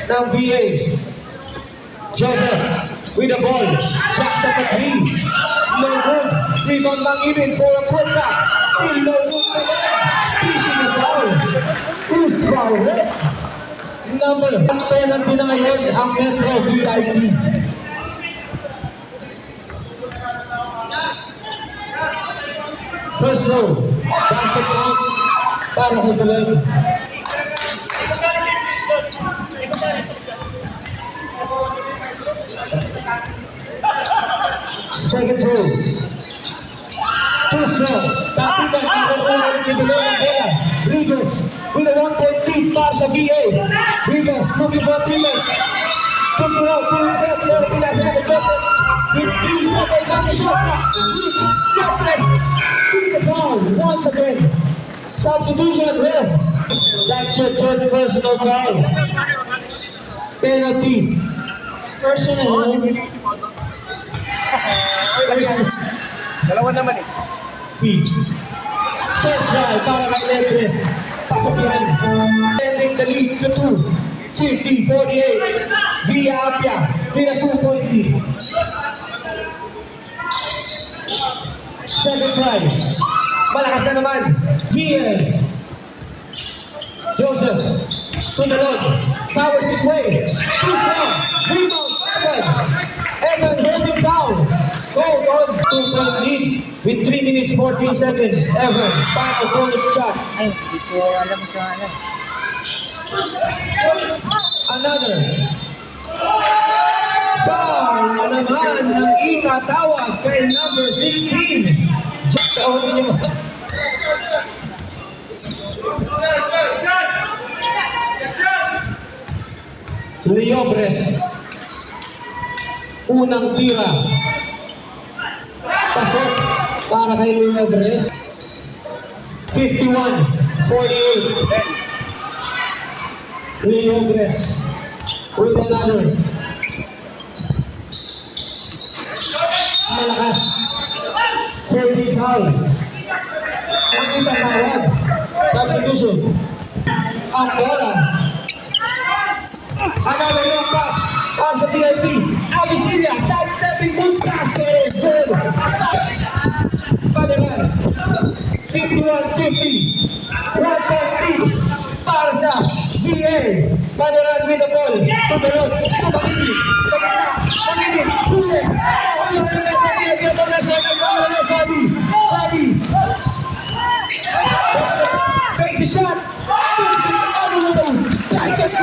ng VA. Joseph with the ball. Jacks at the three. No good. Rebound Mang-Ibig for a full back. Still no good. Fishing the foul. Who's foul? Number. Ang penalty na ngayon ang Metro VIP. First row. Basket points para sa Salem. Second row. Too strong. Tapitan ang kukuha ng Gidelo ng bola. Rivas with a 1-point lead para sa VA. Rivas looking for a teammate. Puts it out to himself. Pero pinasa na Joseph with 3 seconds on the shot clock. Stop the foul once again. Substitution, ref. That's your third personal foul. Penalty. Personal. Dalawa naman eh. Feet. First try para kay Lebres. Pasok yan. Sending the lead to 2. 50-48. Via Apia. Via 2-point lead. Second try. Malakas na naman. Via. Joseph. To the Lord. Powers his way. Too strong. Rebound. Evan holding down. Goal on 2-point lead with 3 minutes 14 seconds. Evan, final bonus shot. Ay, hindi ko alam sa ano. Another. Foul na naman ng itatawag kay number 16. Jack, taonin niyo. Leobres. Unang tira. Pasok para kay Leobres. 51-48. Leobres with another. Malakas. 30 foul. Ang itatawag. Substitution. Ang bola. Another long pass. On the VIP. Avicilla. Side-stepping good pass. Very good. Padaman. 51-50. 1-point lead para sa VA. Padaman with the ball. To the road. To Manini. Sa gitna. Manini. Huli. Sabi. Takes a shot.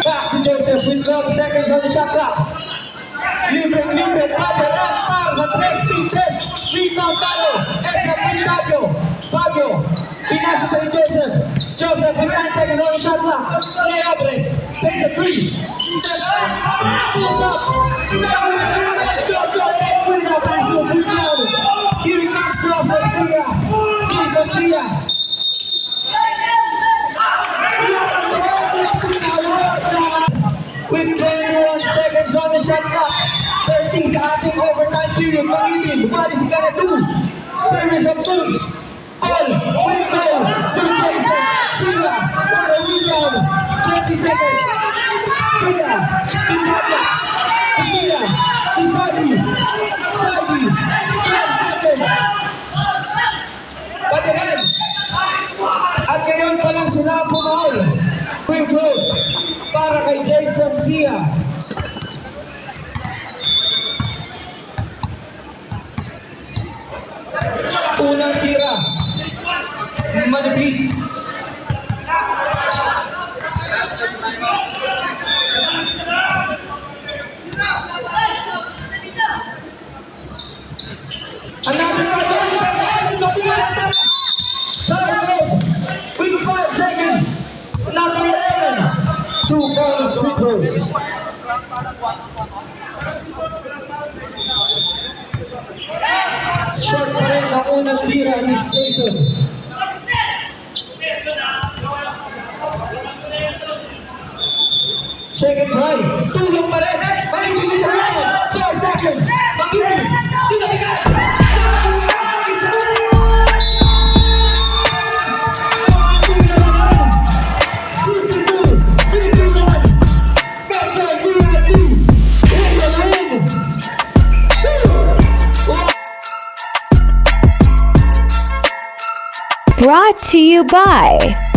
Back to Joseph with 12 seconds on the shot clock. Libre, Padaman para sa 3-3. Rebound Talo. Extra point Baguio. Pinasa sa Joseph. Joseph with 9 seconds on the shot clock. Leobres takes a 3. Steps back. Pulls up. With a pass to Bukal. Here comes Joseph Sia. Joseph Sia. With 21 seconds on the shot clock. 30 sa ating overtime period. Pangilin. What is he gonna do? Series of twos. All will go to Jason. Sia. For a rebound. 20 seconds. Sia. To Nadia. Sia. To Sabi. 12 seconds. Padaman. At ngayon pa lang sila pumaul. Quick close para kay Jason Sia. Unang tira. Manipis. Another with 5 seconds. Number 11. 2 bonus free throws. Short pa rin ang unang tira ni Jason. Second try. Tulong pa rin. Manipis pa rin. 4 seconds. Manipis. Tinaligas. Good Brought to you by